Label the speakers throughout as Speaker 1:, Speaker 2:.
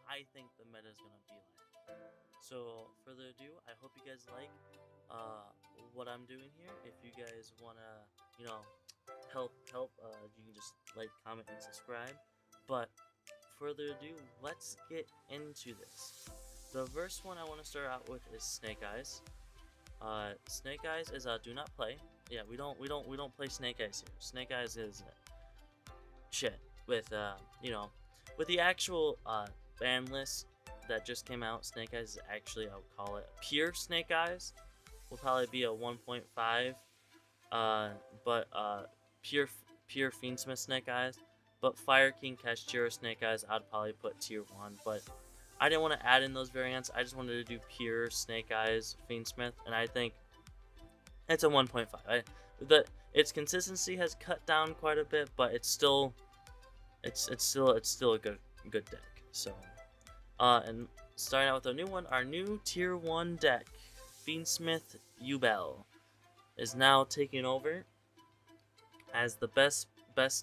Speaker 1: I think the meta is gonna be like. So further ado, I hope you guys like what I'm doing here. If you guys wanna, you know, help, you can just like, comment, and subscribe. But further ado, let's get into this. The first one I want to start out with is Snake Eyes. Snake Eyes is do not play. Yeah, we don't play Snake Eyes here. Snake Eyes is shit with with the actual ban list that just came out. Snake Eyes is actually, I would call it pure Snake Eyes. Will probably be a 1.5, but pure pure Fiendsmith Snake Eyes. But Fire King Kashtira Snake Eyes, I'd probably put tier 1. But I didn't want to add in those variants. I just wanted to do pure Snake Eyes Fiendsmith, and I think it's a 1.5. Its consistency has cut down quite a bit, but it's still a good deck. So, and starting out with a new one, our new tier 1 deck, Fiendsmith Yubel, is now taking over as the best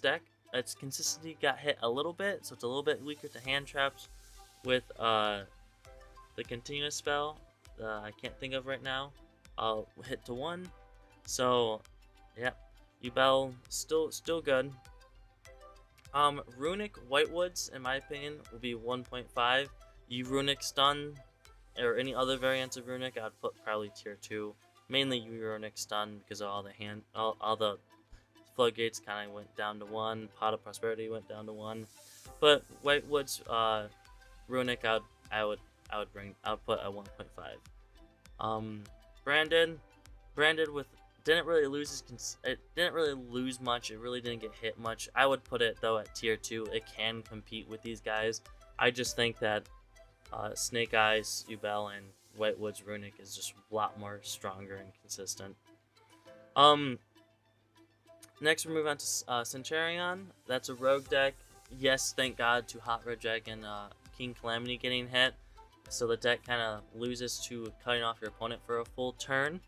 Speaker 1: deck. Its consistency got hit a little bit, so it's a little bit weaker to hand traps with the continuous spell. I can't think of right now. I'll hit to 1. So, yeah, Yubel still good. Runic Whitewoods, in my opinion, will be 1.5. Runic Stun, or any other variants of Runic, I'd put probably tier 2. Mainly Runic Stun because of all the floodgates kind of went down to 1. Pot of Prosperity went down to 1. But Whitewoods, Runic, I would put a 1.5. Branded with didn't really lose much. It really didn't get hit much. I would put it though at tier 2. It can compete with these guys. I just think that Snake Eyes, Yubel, and Whitewoods Runic is just a lot more stronger and consistent. Next we move on to Centurion. That's a rogue deck. Yes, thank God to Hot Red Dragon, King Calamity getting hit, so the deck kind of loses to cutting off your opponent for a full turn.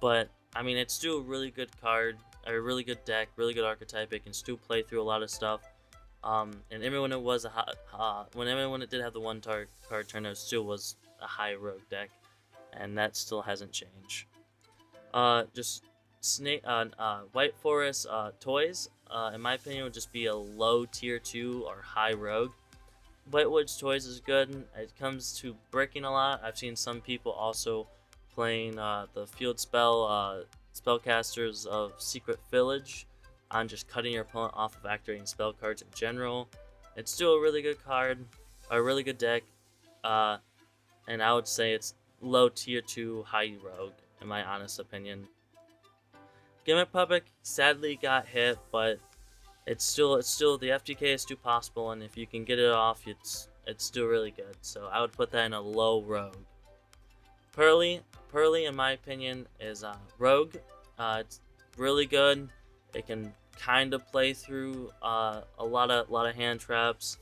Speaker 1: But I mean, it's still a really good card, a really good deck, really good archetype. It can still play through a lot of stuff. And even when it was when it did have the one card turn, it still was a high rogue deck, and that still hasn't changed. Just White Forest toys, in my opinion, would just be a low tier 2 or high rogue. Whitewoods toys is good. It comes to breaking a lot. I've seen some people also playing the field spellcasters of Secret Village on just cutting your opponent off of activating spell cards in general. It's still a really good card, a really good deck, and I would say it's low tier 2, high rogue, in my honest opinion. Gimmick Puppet sadly got hit, but it's still the FTK is still possible, and if you can get it off, it's still really good. So I would put that in a low rogue. Pearly, in my opinion, is rogue. It's really good. It can kind of play through a lot of hand traps,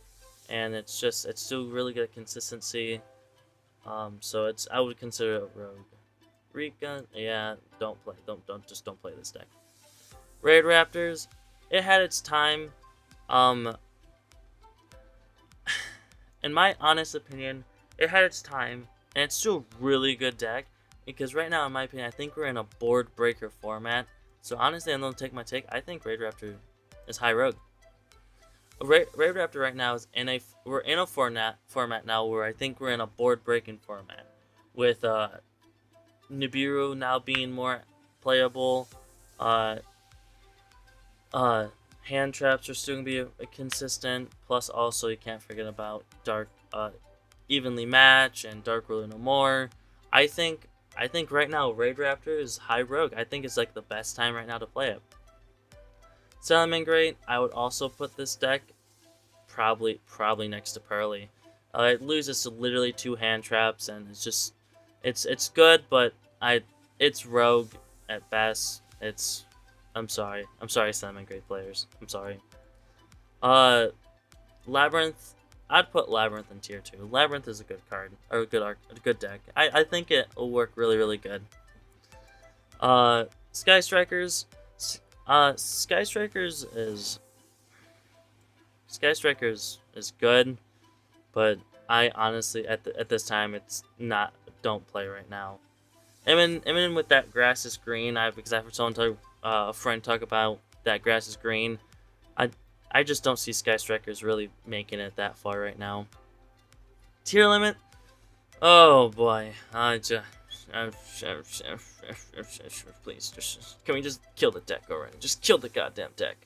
Speaker 1: and it's still really good at consistency. So I would consider it rogue. Rika, yeah, don't play this deck. Raid Raptors, it had its time. In my honest opinion, it had its time, and it's still a really good deck. Because right now, in my opinion, I think we're in a board breaker format. So honestly, I'm gonna take my take. I think Raid Raptor is high rogue. Raid Raptor right now we're in a format now where I think we're in a board breaking format with Nibiru now being more playable. Hand traps are still gonna be a consistent. Plus, also you can't forget about Dark, Evenly Match and Dark Ruler No More. I think right now Raid Raptor is high rogue. I think it's like the best time right now to play it. Salamangreat, I would also put this deck probably next to Pearly. It loses to literally 2 hand traps, and it's good, but it's rogue at best. I'm sorry, Salamangreat players. I'm sorry. Labyrinth, I'd put Labyrinth in tier 2. Labyrinth is a good card, or a good deck. I think it will work really, really good. Sky Strikers. Sky Strikers is good. But I honestly, at this time, it's not, don't play right now. Even with that grass is green, because I've heard someone talk, a friend talk about that grass is green. I I just don't see Sky Strikers really making it that far right now. Tier limit? Oh boy, please, just can we just kill the deck already? Just kill the goddamn deck.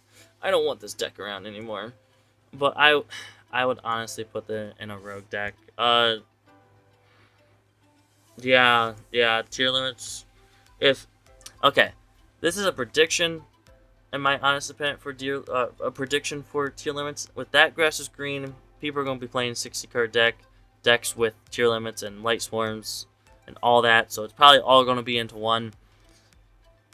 Speaker 1: I don't want this deck around anymore. But I would honestly put it in a rogue deck. Yeah, tier limits. If okay, this is a prediction, in my honest opinion, for a prediction for tier limits. With that grass is green, people are gonna be playing 60 card decks with tier limits and light swarms and all that. So it's probably all gonna be into one.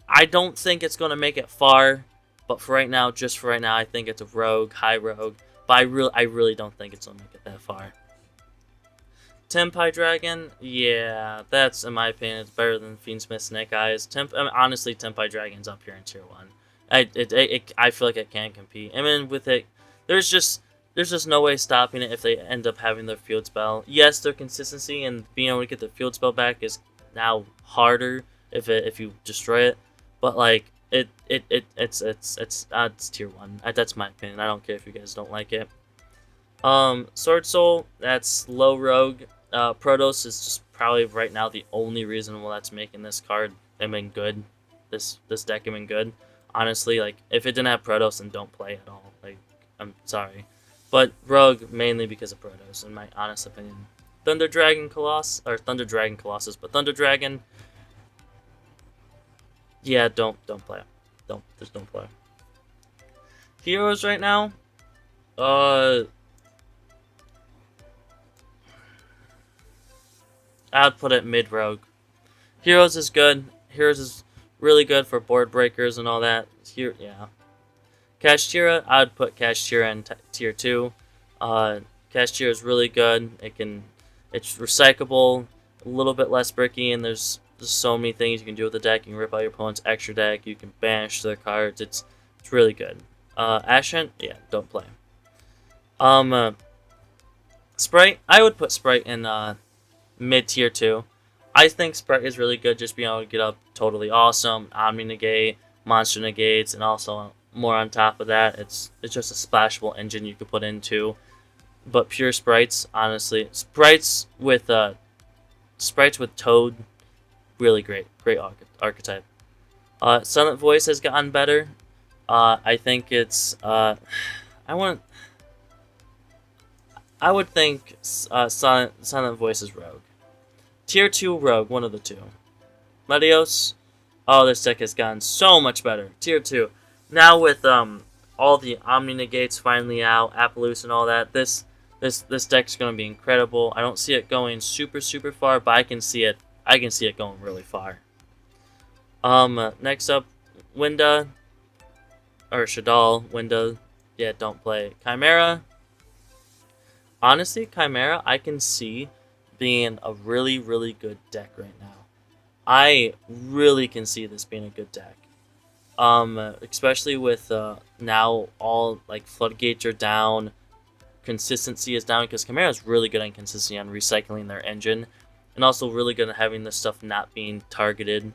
Speaker 1: I don't think it's gonna make it far, but for right now, just for right now, I think it's a rogue, high rogue. But I really don't think it's gonna make it that far. Tenpai Dragon, yeah, that's, in my opinion, it's better than Fiendsmith Snake Eyes. Honestly, Tenpai Dragon's up here in tier 1. I feel like it can't compete. I mean, with it, there's just no way stopping it if they end up having their field spell. Yes, their consistency and being able to get the field spell back is now harder if you destroy it, but like it's tier 1. That's my opinion. I don't care if you guys don't like it. Sword Soul, that's low rogue. Protos is just probably right now the only reason why that's making this card, I mean, good. This deck, I mean, good. Honestly, like, if it didn't have Protos, then don't play at all. Like, I'm sorry. But Rogue, mainly because of Protos, in my honest opinion. Thunder Dragon Colossus, but Thunder Dragon, yeah, don't play. Just don't play. Heroes right now, I'd put it mid-rogue. Heroes is good. Heroes is really good for board breakers and all that. Here, yeah. Kashtira, I'd put Kashtira in tier 2. Kashtira is really good. It's recyclable, a little bit less bricky, and there's so many things you can do with the deck. You can rip out your opponent's extra deck. You can banish their cards. It's really good. Ashen, yeah, don't play. Sprite, I would put Sprite in mid tier 2. I think Sprite is really good, just being able to get up totally awesome, Omni Negate, Monster Negates, and also more on top of that. It's just a splashable engine you could put into. But pure Sprites, honestly, Sprites with Toad, really great archetype. Silent Voice has gotten better. I think it's I would think Silent Voice is Rogue. Tier 2 Rogue, one of the two. Latios, oh, this deck has gotten so much better. Tier 2. Now with all the Omni Negates finally out, Appaloosa and all that, this deck's gonna be incredible. I don't see it going super far, but I can see it going really far. Next up, Winda or Shaddoll, Winda, yeah, don't play. Chimera. Honestly, Chimera, I can see being a really good deck right now. I really can see this being a good deck. Especially with now all like floodgates are down, consistency is down, because Chimera is really good on consistency on recycling their engine, and also really good at having this stuff not being targeted.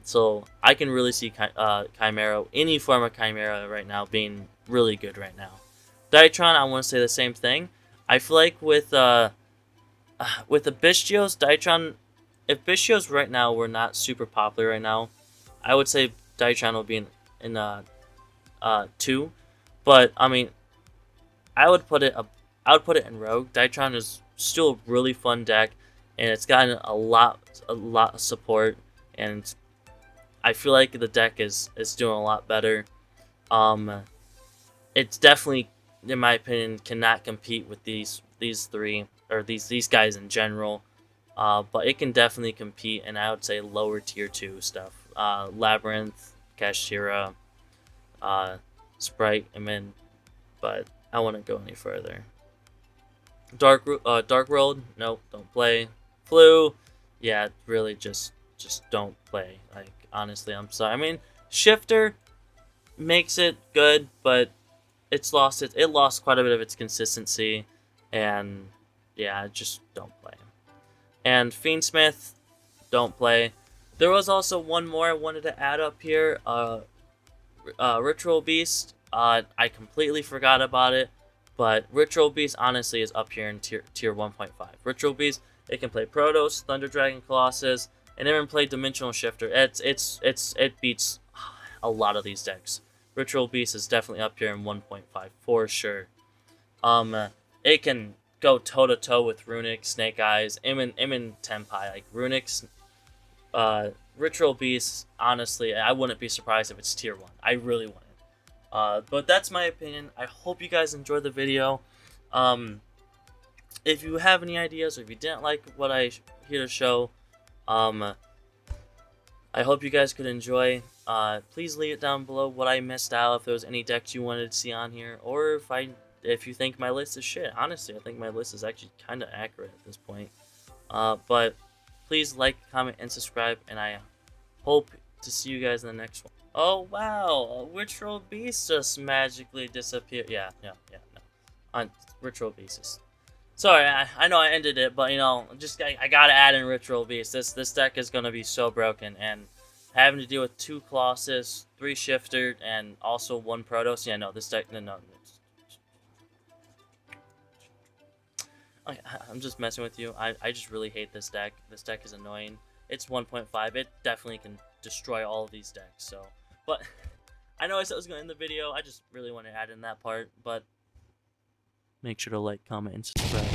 Speaker 1: So I can really see Chimera, any form of Chimera right now, being really good right now. Dytron, I want to say the same thing. I feel like with the Bestios, Dytron, if Bestios right now were not super popular right now, I would say Dytron will be in 2. But I mean, I would put it in Rogue. Dytron is still a really fun deck, and it's gotten a lot of support, and I feel like the deck is doing a lot better. It's definitely, in my opinion, cannot compete with these three, or these guys in general. But it can definitely compete, and I would say lower tier 2 stuff. Labyrinth, Kashtira, Sprite, but I wouldn't go any further. Dark World, nope, don't play. Flu, yeah, really just don't play. Like, honestly, I'm sorry. I mean, Shifter makes it good, but it lost quite a bit of its consistency. and yeah, just don't play. And Fiendsmith, don't play. There was also one more I wanted to add up here. Ritual Beast. I completely forgot about it, but Ritual Beast honestly is up here in tier 1.5. Ritual Beast, it can play Protoss, Thunder Dragon, Colossus, and even play Dimensional Shifter. It beats a lot of these decks. Ritual Beast is definitely up here in 1.5 for sure. It can go toe to toe with Runic, Snake Eyes, Imin Tenpai, like Runic's. Ritual Beast, honestly, I wouldn't be surprised if it's tier 1. I really wouldn't. But that's my opinion. I hope you guys enjoyed the video. If you have any ideas or if you didn't like what I here to show, I hope you guys could enjoy. Please leave it down below what I missed out, if there was any decks you wanted to see on here, or if you think my list is shit. Honestly, I think my list is actually kind of accurate at this point. But please like, comment, and subscribe, and I hope to see you guys in the next one. Oh wow, Ritual Beast just magically disappeared. Yeah, no. On Ritual Beasts. Sorry, I know I ended it, but you know, I gotta add in Ritual Beast. This deck is gonna be so broken, and having to deal with 2 Colossus, 3 Shifter, and also 1 Protoss. Yeah, no, this deck, no. I'm just messing with you. I just really hate this deck. This deck is annoying. It's 1.5. It definitely can destroy all of these decks. So, but I know I said I was going to end the video. I just really want to add in that part. But make sure to like, comment, and subscribe.